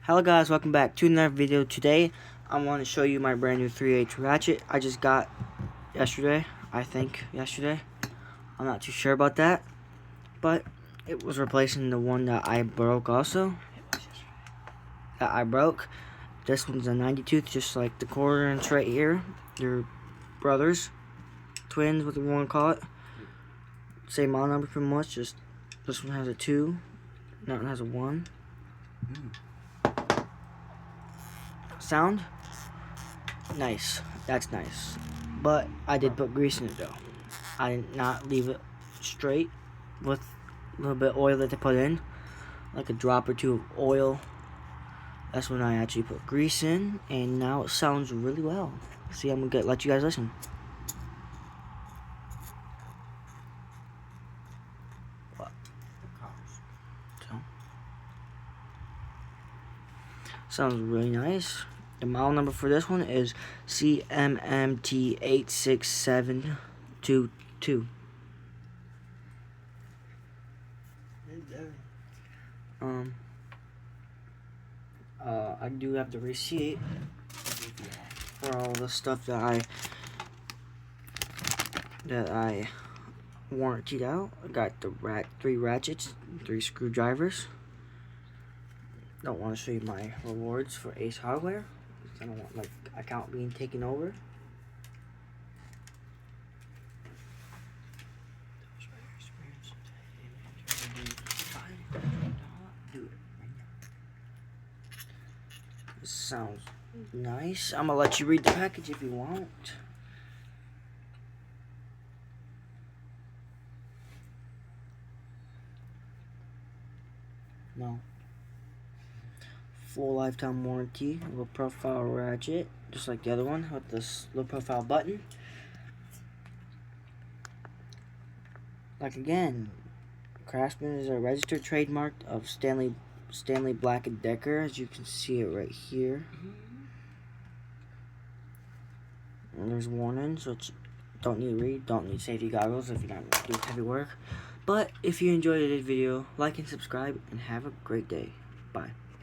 Hello guys, welcome back to another video. Today I want to show you my brand new 3/8 ratchet I just got yesterday. I'm not too sure about that, but it was replacing the one that I broke also. This one's a 90 tooth, just like the quarter inch right here. They're brothers, twins, what you want to call it. Same model number pretty much, just this one has a 2, that one has a 1. Sound? Nice. That's nice. But I did put grease in it though. I did not leave it straight with a little bit of oil that they put in. Like a drop or two of oil. That's when I actually put grease in, and now it sounds really well. See, I'm gonna let you guys listen. Sounds really nice. The model number for this one is CMMT86722. I do have the receipt for all the stuff that I warrantied out. I got the 3 ratchets, 3 screwdrivers. Don't want to show you my rewards for Ace Hardware. I don't want my account being taken over. This sounds nice. I'm gonna let you read the package if you want. No. Full lifetime warranty, low profile ratchet, just like the other one with this low profile button. Like again, Craftsman is a registered trademark of Stanley Black & Decker, as you can see it right here. And there's warnings, which don't need to read, don't need safety goggles if you're not doing heavy work. But if you enjoyed this video, like and subscribe, and have a great day. Bye.